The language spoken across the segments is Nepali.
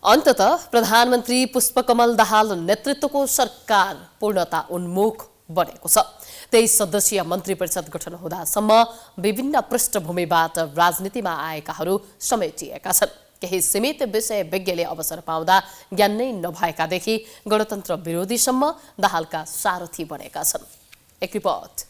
अन्ततः प्रधानमन्त्री पुष्पकमल दाहाल नेतृत्वको सरकार पूर्णता उन्मुख बनेको छ। 23 सदस्यीय मन्त्री परिषद गठन हुँदासम्म विभिन्न पृष्ठभूमिबाट राजनीतिमा आएकाहरू समेटिएका छन्। केही सीमित विषय विज्ञले अवसर पाउँदा ज्ञान नै नभएकादेखि गणतन्त्र विरोधीसम्म दाहालका सारथी बनेका छन्। एक रिपोर्ट।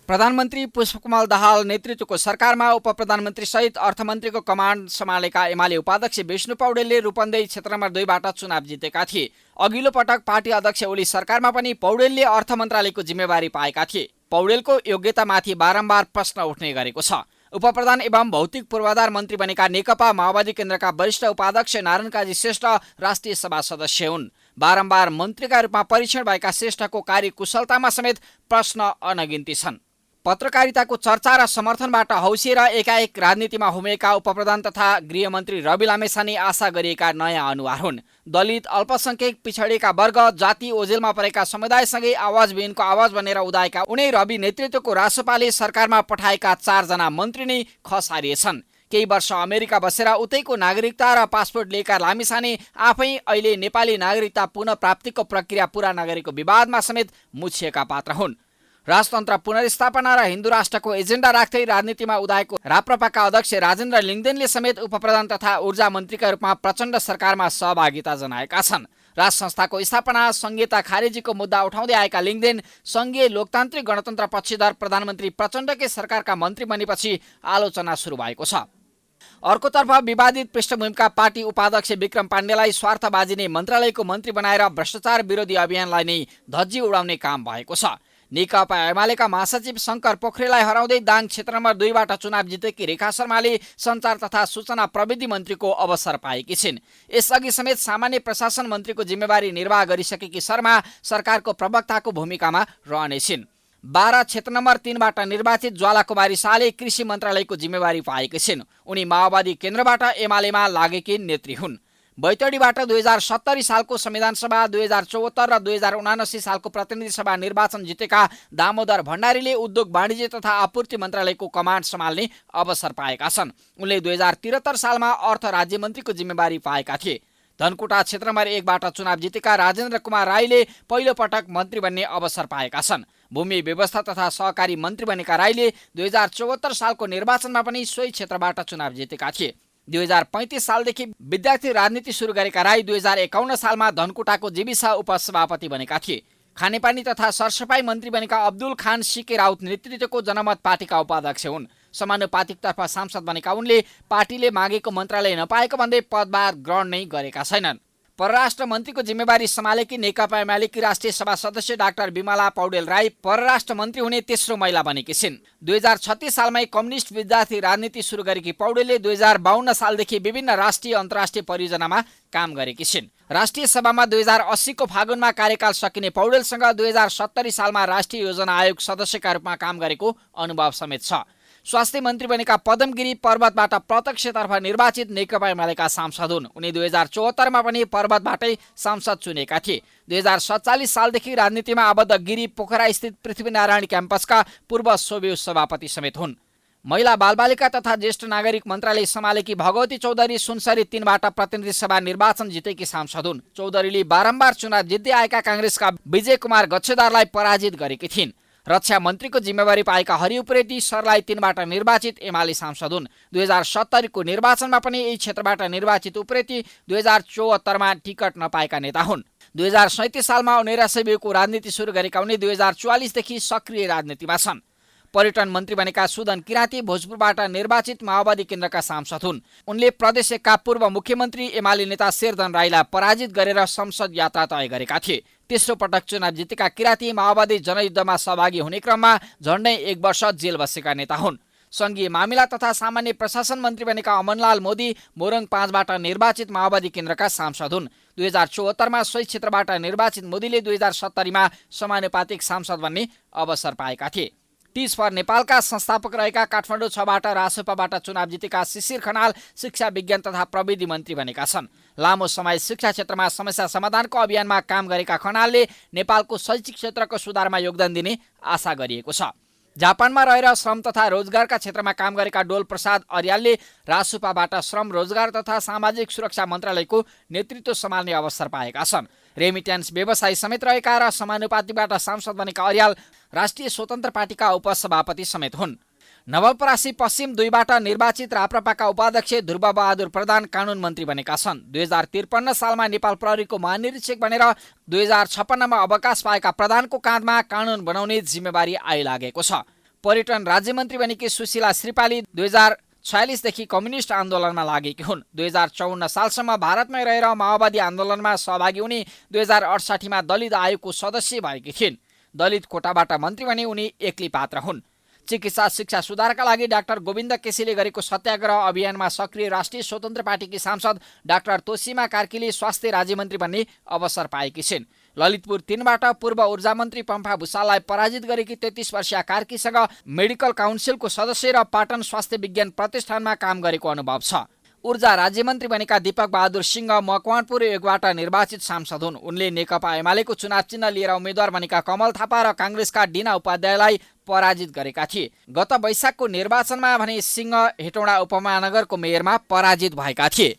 प्रधानमन्त्री पुष्पकमल दाहाल नेतृत्वको सरकारमा उपप्रधानमन्त्री सहित अर्थमन्त्रीको कमान्ड सम्हालेका एमाले उपाध्यक्ष विष्णु पौडेलले रूपन्देही क्षेत्र नम्बर 2बाट चुनाव जितेका थिए। अघिल्लो पटक पार्टी अध्यक्ष ओली सरकारमा पनि पौडेलले अर्थ मन्त्रालयको जिम्मेवारी पाएका थिए। पौडेलको योग्यतामाथि बारम्बार प्रश्न उठ्ने गरेको छ। उपप्रधान एवं भौतिक पूर्वाधार मन्त्री बनेका नेकपा माओवादी केन्द्रका वरिष्ठ उपाध्यक्ष नारायण काजी श्रेष्ठ राष्ट्रिय सभा सदस्य हुन्। बारम्बार मन्त्रीका रूपमा परीक्षण भएका श्रेष्ठको कार्यकुशलतामा समेत प्रश्न अनगिन्ती छन्। पत्रकारिताको चर्चा र समर्थनबाट हौसिएर एकाएक राजनीतिमा हुमेका उपप्रधान तथा गृहमन्त्री रवि लामेछाने आशा गरिएका नयाँ अनुहार हुन्। दलित, अल्पसंख्यक, पिछडिएका वर्ग, जाति ओझेलमा परेका समुदायसँगै आवाजविहीनको आवाज बनेर उदाएका उनै रवि नेतृत्वको रासोपाले सरकारमा पठाएका 4 जना मन्त्री नै खसारिएछन्। केही वर्ष अमेरिका बसेर उतैको नागरिकता र पासपोर्ट लिएका लामिछाने आफै अहिले नेपाली नागरिकता पुनः प्राप्तिको प्रक्रिया पूरा नगरेको विवादमा समेत मुछिएका पात्र हुन्। राजतन्त्र पुनर्स्थापना र हिन्दू राष्ट्रको एजेन्डा राख्दै राजनीतिमा उदाएको राप्रपाका अध्यक्ष राजेन्द्र लिङदेनले समेत उपप्रधान तथा ऊर्जा मन्त्रीका रूपमा प्रचण्ड सरकारमा सहभागिता जनाएका छन्। राज संस्थाको स्थापना, संघीयता खारेजीको मुद्दा उठाउँदै आएका लिङदेन संघीय लोकतान्त्रिक गणतन्त्र पक्षधर प्रधानमन्त्री प्रचण्डकै सरकारका मन्त्री बनेपछि आलोचना सुरु भएको छ। अर्कोतर्फ विवादित पृष्ठभूमिका पार्टी उपाध्यक्ष विक्रम पाण्डेलाई स्वार्थबाजी नै मन्त्रालयको मन्त्री बनाएर भ्रष्टाचार विरोधी अभियानलाई नै धज्जी उडाउने काम भएको छ। नेकपा एमालेका महासचिव शङ्कर पोखरेललाई हराउँदै दाङ क्षेत्र नम्बर 2बाट चुनाव जितेकी रेखा शर्माले सञ्चार तथा सूचना प्रविधि मन्त्रीको अवसर पाएकी छिन्। यसअघि समेत सामान्य प्रशासन मन्त्रीको जिम्मेवारी निर्वाह गरिसकेकी शर्मा सरकारको प्रवक्ताको भूमिकामा रहनेछिन्। 12 क्षेत्र नम्बर 3बाट निर्वाचित ज्वालाकुमारी शाहले कृषि मन्त्रालयको जिम्मेवारी पाएकी छिन्। उनी माओवादी केन्द्रबाट एमालेमा लागेकी नेत्री हुन्। बैतडीबाट 2070 सालको संविधानसभा, 2074 र 2079 सालको प्रतिनिधि सभा निर्वाचन जितेका दामोदर भण्डारीले उद्योग वाणिज्य तथा आपूर्ति मन्त्रालयको कमान्ड सम्हाल्ने अवसर पाएका छन्। उनले 2073 सालमा अर्थ राज्यमन्त्रीको जिम्मेवारी पाएका थिए। धनकुटा क्षेत्र नम्बर 1बाट चुनाव जितेका राजेन्द्र कुमार राईले पहिलो पटक मन्त्री बन्ने अवसर पाएका छन्। भूमि व्यवस्था तथा सहकारी मन्त्री बनेका राईले 2074 सालको निर्वाचनमा पनि सोही क्षेत्रबाट चुनाव जितेका थिए। 2035 सालदेखि विद्यार्थी राजनीति सुरु गरेका राई 2051 सालमा धनकुटाको जीविसा उपसभापति बनेका थिए। खानेपानी तथा सरसफाई मन्त्री बनेका अब्दुल खान सिके राउत नेतृत्वको जनमत पार्टीका उपाध्यक्ष हुन्। समानुपातिकतर्फ सांसद बनेका उनले पार्टीले मागेको मन्त्रालय नपाएको भन्दै पदभार ग्रहण नै गरेका छैनन्। परराष्ट्र मन्त्रीको जिम्मेवारी सम्हालेकी नेकपा एमालेकी राष्ट्रिय सभा सदस्य डाक्टर विमला पौडेल राई परराष्ट्र मन्त्री हुने तेस्रो महिला बनेकी छिन्। 2036 सालमै कम्युनिस्ट विद्यार्थी राजनीति सुरु गरेकी पौडेलले 2052 सालदेखि विभिन्न राष्ट्रिय अन्तर्राष्ट्रिय परियोजनामा काम गरेकी छिन्। राष्ट्रिय सभामा 2080 को फागुनमा कार्यकाल सकिने पौडेलसँग 2070 सालमा राष्ट्रिय योजना आयोग सदस्यका रूपमा काम गरेको अनुभव समेत छ। स्वास्थ्य मन्त्री बनेका पदमगिरी पर्वतबाट प्रत्यक्षतर्फ निर्वाचित नेकपा एमालेका सांसद हुन्। उनी 2074 मा पनि पर्वतबाटै सांसद चुनेका थिए। 2047 सालदेखि राजनीतिमा आबद्ध गिरी पोखरा स्थित पृथ्वीनारायण क्याम्पसका पूर्व सोभियत सभापति समेत हुन्। महिला बालबालिका तथा ज्येष्ठ नागरिक मन्त्रालय सम्हालेकी भगवती चौधरी सुनसरी 3बाट प्रतिनिधि सभा निर्वाचन जितेकी सांसद हुन्। चौधरीले बारम्बार चुनाव जित्दै आएका काङ्ग्रेसका विजय कुमार गच्छेदारलाई पराजित गरेकी थिइन्। रक्षा मन्त्रीको जिम्मेवारी पाएका हरि उप्रेती सरलाई 3बाट निर्वाचित एमाले सांसद हुन्। 2070 को निर्वाचनमा पनि यही क्षेत्रबाट निर्वाचित उप्रेती 2074 मा टिकट नपाएका नेता हुन्। 2037 सालमा नैराश्यको राजनीति सुरु गरेका उनी 2044 देखि सक्रिय राजनीतिमा छन्। पर्यटन मन्त्री बनेका सुदन किराँती भोजपुरबाट निर्वाचित माओवादी केन्द्रका सांसद हुन्। उनले प्रदेश 1 का पूर्व मुख्यमन्त्री एमाले नेता शेरधन राईलाई पराजित गरेर संसद यात्रा तय गरेका थिए। तेस्रो पटक चुनाव जितेका किराँती माओवादी जनयुद्धमा सहभागी हुने क्रममा झन्डै 1 वर्ष जेल बसेका नेता हुन्। संघीय मामिला तथा सामान्य प्रशासन मन्त्री बनेका अमनलाल मोदी मोरङ 5बाट निर्वाचित माओवादी केन्द्रका सांसद हुन्। 2074 मा सोही क्षेत्रबाट निर्वाचित मोदीले 2070 मा समानुपातिक सांसद बन्ने अवसर पाएका थिए। टिज फर नेपालका संस्थापक रहेका काठमाडौँ 6बाट रासोपाबाट चुनाव जितेका शिशिर खनाल शिक्षा विज्ञान तथा प्रविधि मन्त्री बनेका छन्। लामो समय शिक्षा क्षेत्रमा समस्या समाधानको अभियानमा काम गरेका खनालले नेपालको शैक्षिक क्षेत्रको सुधारमा योगदान दिने आशा गरिएको छ। जापानमा रहेर श्रम तथा रोजगारका क्षेत्रमा काम गरेका डोल प्रसाद अर्यालले रासुपाबाट श्रम रोजगार तथा सामाजिक सुरक्षा मन्त्रालयको नेतृत्व सम्हाल्ने अवसर पाएका छन्। रेमिट्यान्स व्यवसायी समेत रहेका र समानुपातिबाट सांसद बनेका अर्याल राष्ट्रिय स्वतन्त्र पार्टीका उपसभापति समेत हुन्। नवलपरासी पश्चिम 2बाट निर्वाचित राप्रपाका उपाध्यक्ष ध्रुवबहादुर प्रधान कानुन मन्त्री बनेका छन्। 2053 सालमा नेपाल प्रहरीको महानिरीक्षक बनेर 2056मा अवकाश पाएका प्रधानको काँधमा कानुन बनाउने जिम्मेवारी आइलागेको छ। पर्यटन राज्यमन्त्री बनेकी सुशीला श्रीपाली 2046 देखि कम्युनिस्ट आन्दोलनमा लागेकी हुन्। 2054 सालसम्म भारतमै रहेर माओवादी आन्दोलनमा सहभागी हुने 2068 मा दलित आयोगको सदस्य भएकी थिइन्। दलित कोटाबाट मन्त्री बने उनी एक्ली पात्र हुन्। चिकित्सा शिक्षा सुधारका लागि डाक्टर गोविन्द केसीले गरेको सत्याग्रह अभियानमा सक्रिय राष्ट्रिय स्वतन्त्र पार्टीकी सांसद डाक्टर तोसीमा कार्कीले स्वास्थ्य राज्यमन्त्री बन्ने अवसर पाएकी छिन्। ललितपुर 3बाट पूर्व ऊर्जा मन्त्री पम्फा भूषाललाई पराजित गरेकी 33 वर्षीय कार्कीसँग मेडिकल काउन्सिलको सदस्य र पाटन स्वास्थ्य विज्ञान प्रतिष्ठानमा काम गरेको अनुभव छ। ऊर्जा राज्यमन्त्री बनेका दीपक बहादुर सिंह मकवानपुर 1बाट निर्वाचित सांसद हुन्। उनले नेकपा एमालेको चुनाव चिन्ह लिएर उम्मेद्वार बनेका कमल थापा र काङ्ग्रेसका डिना उपाध्यायलाई पराजित गरेका थिए। गत वैशाखको निर्वाचनमा भने सिंह हेटौँडा उपमहानगरको मेयरमा पराजित भएका थिए।